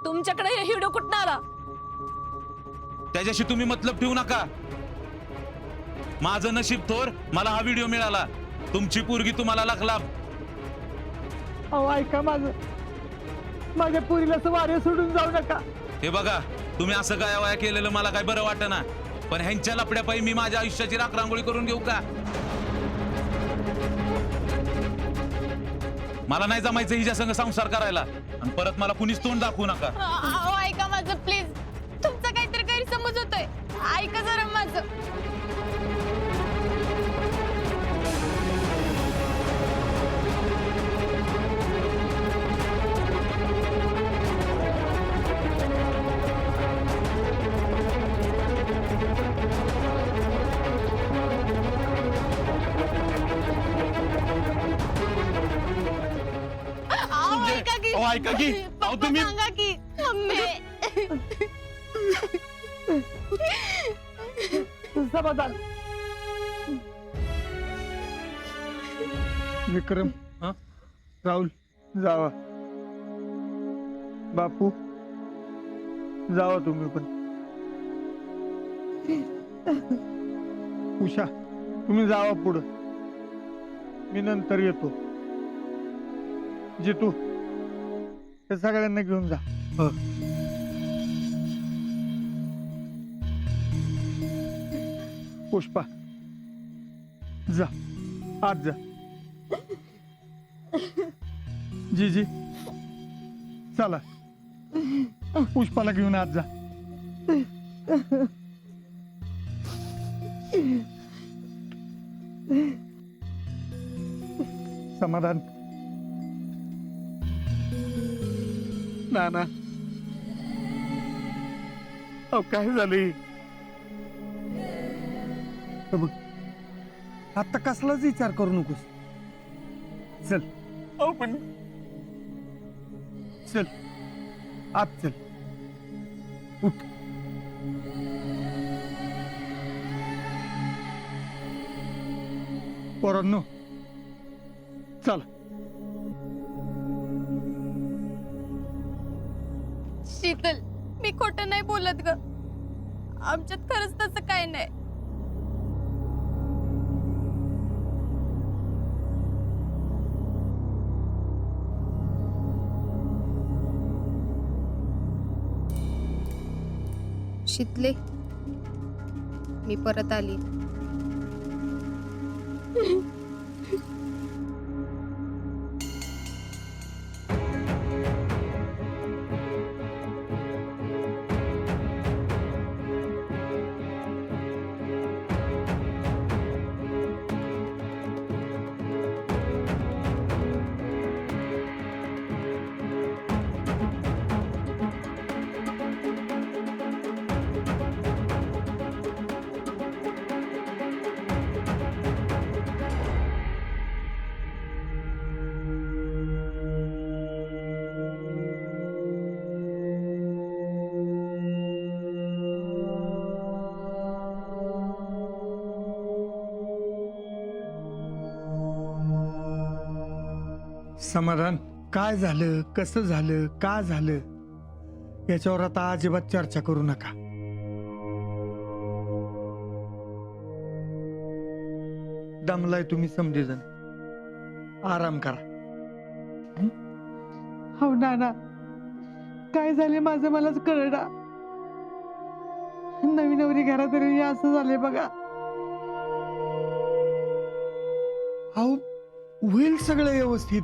तुमच्याकडे हे व्हिडिओ कुठं आला? त्याच्याशी तुम्ही मतलब ठेवू नका. माझं नशीब थोर, मला हा व्हिडिओ मिळाला. तुमची पोरगी तुम्हाला लाखलाभ. अहो ऐका माझ्या पोरीला असं वारे सोडून जाऊ नका. हे बघा, तुम्ही असं गायावाया केलेलं मला काय बरं वाटेना, पण ह्यांच्या लपड्यापायी मी माझ्या आयुष्याची राखरांगोळी करून घेऊ का? मला नाही जमायचं हिच्या संग संसार करायला, आणि परत मला कुणीच तोंड दाखवू नका. अहो ऐका माझं प्लीज, तुमचा काहीतरी गैरसमज होतोय. ऐका जरा माझं. ऐका की, अहो तुम्ही सांगा की मम्मी. समाधान. विक्रम, हा? राहुल जावा. बापू जावा तुम्ही पण. उषा तुम्ही जावा पुढं, मी नंतर येतो. जितू हे सगळ्यांना घेऊन जा. पुष्पा जा, आज जा. जी चला, पुष्पाला घेऊन आज जा. समाधान. नाना अहो काय झालंय? बघ आता कसलाच विचार करू नकोस. चल. अहो पण चल आत चल. उठ. पोरांनो चल. शीतल, मी खोटं नाही बोलत ग. आमच्यात खरंच तसं काय नाही. शीतले, मी परत आली. समाधान, काय झालं, कसं झालं, का झालं याच्यावर आता अजिबात चर्चा करू नका. दमलाय तुम्ही समजेजण, आराम करा. हो नाना, काय झाले माझं मलाच कळना. नवी नवरी घरात आली असं झाले बघा. अहो होईल सगळं व्यवस्थित.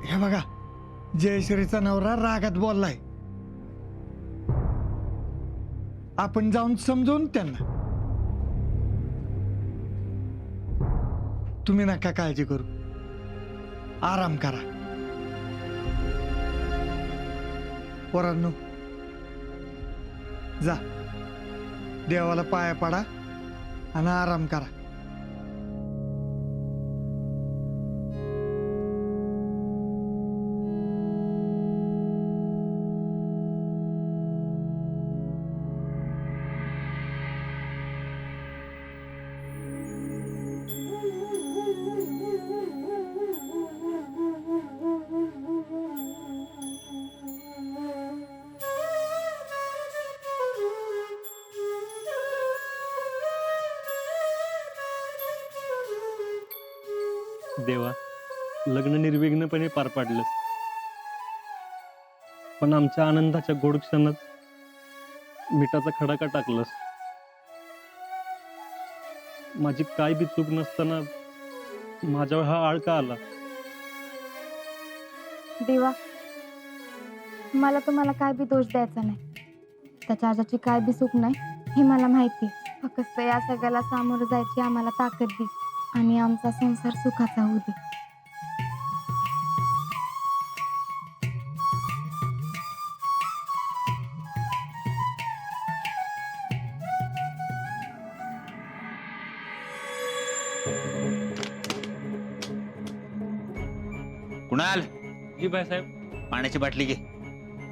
हे बघा, जयश्रीचा नवरा रागात बोललाय. आपण जाऊन समजवून त्यांना. तुम्ही नका काळजी करू, आराम करा. पोरांनो जा, देवाला पाया पडा आणि आराम करा. देवा, लग्न निर्विघ्नपणे पार पाडलं, पण आमच्या आनंदाच्या गोड क्षणात मिठाचा खडा का टाकलंस? माझी काय बी चूक नसताना माझ्यावर हा आळ का आला? देवा, मला तुम्हाला काय बी दोष द्यायचा नाही. त्याच्या आजाची काय बी चूक नाही हे मला माहिती. फक्त या सगळ्याला सामोरं जायची आम्हाला ताकद दे आणि आमचा संसार सुखाचा होऊ दे. कुणाल, जी बाळासाहेब. पाण्याची बाटली घे.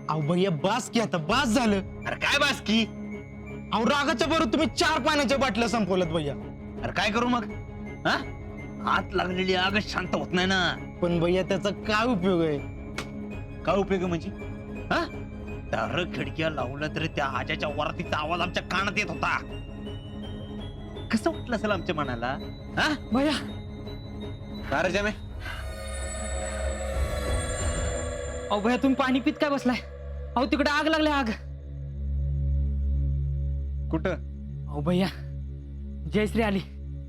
अहो भैया बास की आता बास झालं. अरे काय बास की? अहो रागाच्या बरोबर तुम्ही 4 पाण्याच्या बाटल्या संपवल्यात भैया. अरे काय करू मग? हा, हात लागलेली आग शांत होत नाही ना. पण भैया त्याचा काय उपयोग आहे? काय उपयोग आहे म्हणजे? हा, दार खिडक्या लावलं तरी त्या आजाच्या वरातीचा आवाज आमच्या कानात येत होता. कसं वाटलं असेल आमच्या मनाला? हा भैया का रे जामे? अहो भैया, तुम्ही पाणी पित काय बसलाय? अहो तिकडे आग लागली, आग. कुठं? अहो भैया, जयश्री आली.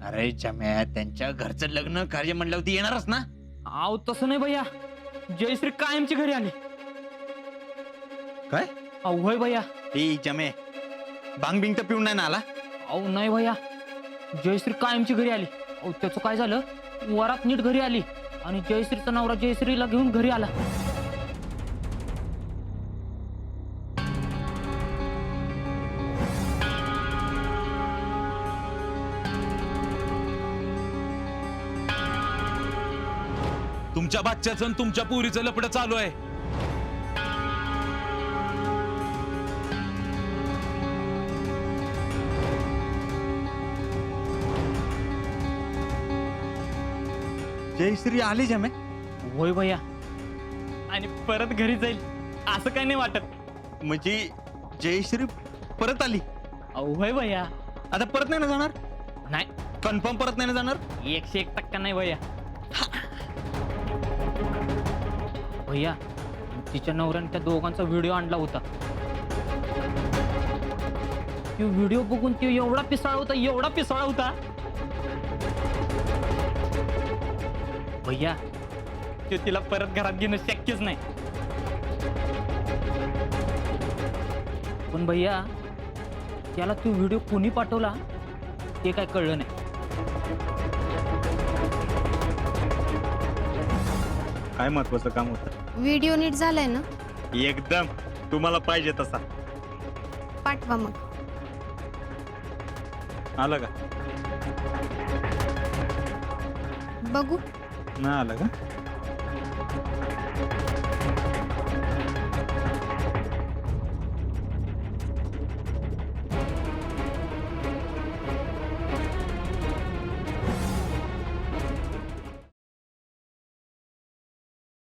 अरे जाम्या, त्यांच्या घरचं लग्न कार्य म्हणल्यावरती येणारच ना. अहो तसं नाही भैया, जयश्री कायमची घरी आली. काय? अहो होय भैया. ए जामे, भांग बिंग तर पिऊन नाही ना आला? अहो नाही भैया, जयश्री कायमची घरी आली. अहो त्याचं काय झालं, वरात नीट घरी आली आणि जयश्रीचा नवरा जयश्रीला घेऊन घरी आला. तुमच्या बच्च्याचं आणि तुमच्या पुरीचं लपडं चालू आहे. जयश्री आली जामे? होय भैया, आणि परत घरी जाईल असं काही नाही वाटत. म्हणजे जयश्री परत आली? अहो होय भैया. आता परत नाही ना जाणार? नाही, कन्फर्म परत नाही ना जाणार? 101% नाही भैया. भैया, तिच्या नवऱ्याने त्या दोघांचा व्हिडिओ आणला होता. तो व्हिडिओ बघून तो एवढा पिसाळा होता, एवढा पिसाळा होता भैया, तो तिला परत घरात घेणं शक्यच नाही. पण भैया, त्याला तो व्हिडिओ कोणी पाठवला ते काय कळलं नाही. काय महत्वाचं काम होतं? व्हिडिओ नीट झालाय ना? एकदम तुम्हाला पाहिजे तसा. पाठवा मग. आलं का? बघू. नाही आलं का?